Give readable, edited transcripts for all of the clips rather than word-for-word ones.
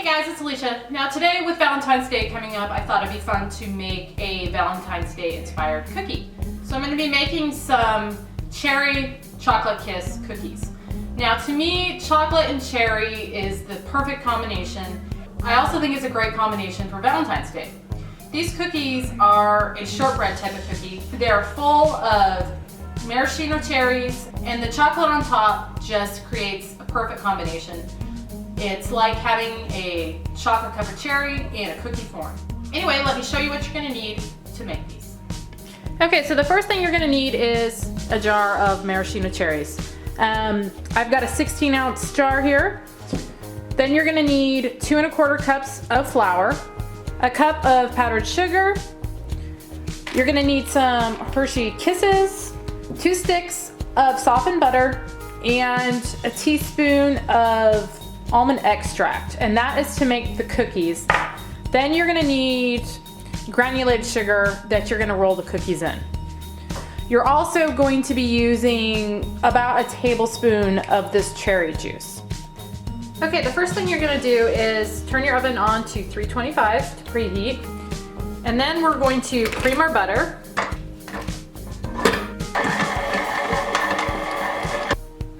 Hey guys, it's Alicia. Now today with Valentine's Day coming up, I thought it'd be fun to make a Valentine's Day inspired cookie. So I'm going to be making some cherry chocolate kiss cookies. Now to me, chocolate and cherry is the perfect combination. I also think it's a great combination for Valentine's Day. These cookies are a shortbread type of cookie. They're full of maraschino cherries, and the chocolate on top just creates a perfect combination. It's like having a chocolate covered cherry in a cookie form. Anyway, let me show you what you're gonna need to make these. Okay, so the first thing you're gonna need is a jar of maraschino cherries. I've got a 16-ounce jar here. Then you're gonna need 2 1/4 cups of flour, a cup of powdered sugar. You're gonna need some Hershey Kisses, 2 sticks of softened butter, and a teaspoon of almond extract, and that is to make the cookies. Then you're gonna need granulated sugar that you're gonna roll the cookies in. You're also going to be using about a tablespoon of this cherry juice. Okay, the first thing you're gonna do is turn your oven on to 325 to preheat, and then we're going to cream our butter.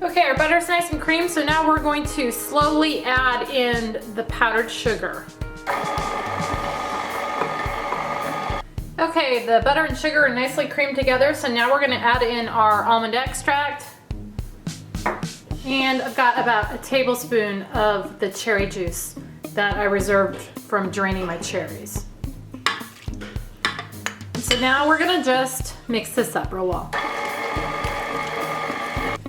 Okay, our butter's nice and creamy, so now we're going to slowly add in the powdered sugar. Okay, the butter and sugar are nicely creamed together, so now we're gonna add in our almond extract. And I've got about a tablespoon of the cherry juice that I reserved from draining my cherries. So now we're gonna just mix this up real well.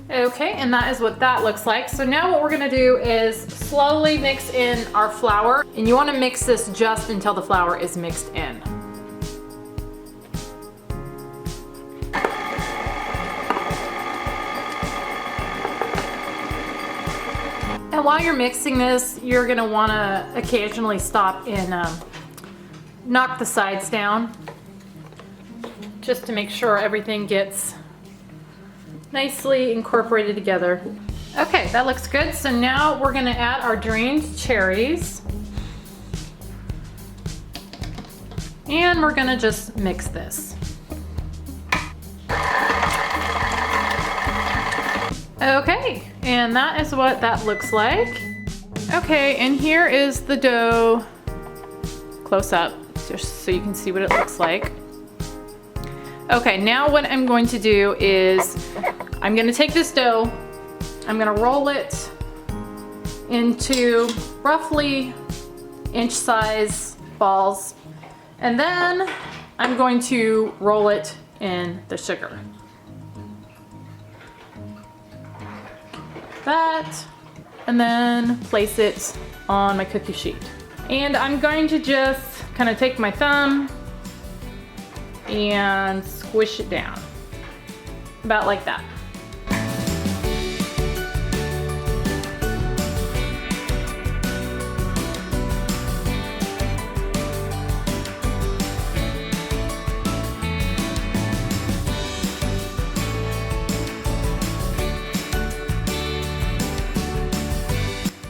Okay, and that is what that looks like. So now what we're gonna do is slowly mix in our flour, and you wanna mix this just until the flour is mixed in. And while you're mixing this, you're gonna wanna occasionally stop and knock the sides down, just to make sure everything gets nicely incorporated together. Okay, that looks good. So now we're gonna add our drained cherries. And we're gonna just mix this. Okay, and that is what that looks like. Okay, and here is the dough close up, just so you can see what it looks like. Okay, now what I'm going to do is I'm gonna take this dough, I'm gonna roll it into roughly inch size balls, and then I'm going to roll it in the sugar. That, and then place it on my cookie sheet. And I'm going to just kind of take my thumb and squish it down, about like that.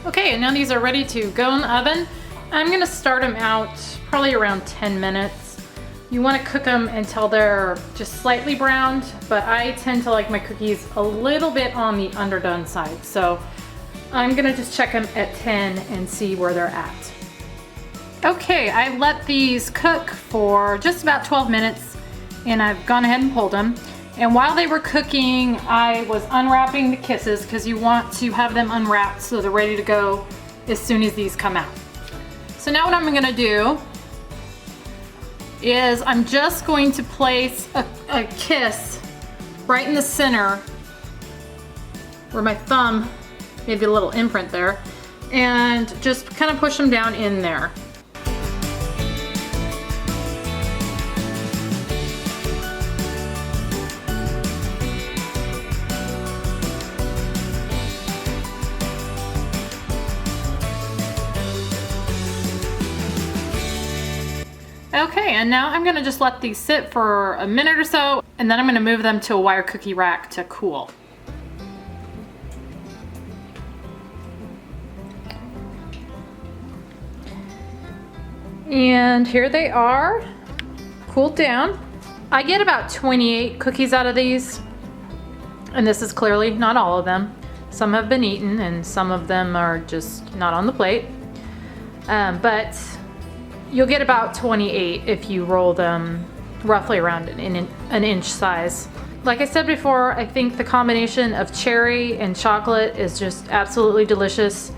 Okay, and now these are ready to go in the oven. I'm gonna start them out probably around 10 minutes. You wanna cook them until they're just slightly browned, but I tend to like my cookies a little bit on the underdone side. So I'm gonna just check them at 10 and see where they're at. Okay, I let these cook for just about 12 minutes, and I've gone ahead and pulled them. And while they were cooking, I was unwrapping the kisses, because you want to have them unwrapped so they're ready to go as soon as these come out. So now what I'm gonna do is I'm just going to place a kiss right in the center where my thumb made a little imprint there, and just kind of push them down in there. Okay, and now I'm gonna just let these sit for a minute or so, and then I'm gonna move them to a wire cookie rack to cool. And here they are, cooled down. I get about 28 cookies out of these, and this is clearly not all of them. Some have been eaten and some of them are just not on the plate. But you'll get about 28 if you roll them roughly around an inch size. Like I said before, I think the combination of cherry and chocolate is just absolutely delicious.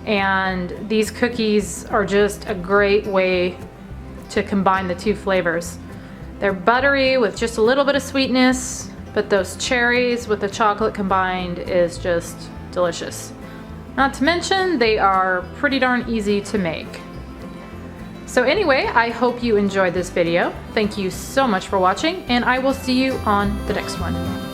And these cookies are just a great way to combine the two flavors. They're buttery with just a little bit of sweetness, but those cherries with the chocolate combined is just delicious. Not to mention, they are pretty darn easy to make. So anyway, I hope you enjoyed this video. Thank you so much for watching, and I will see you on the next one.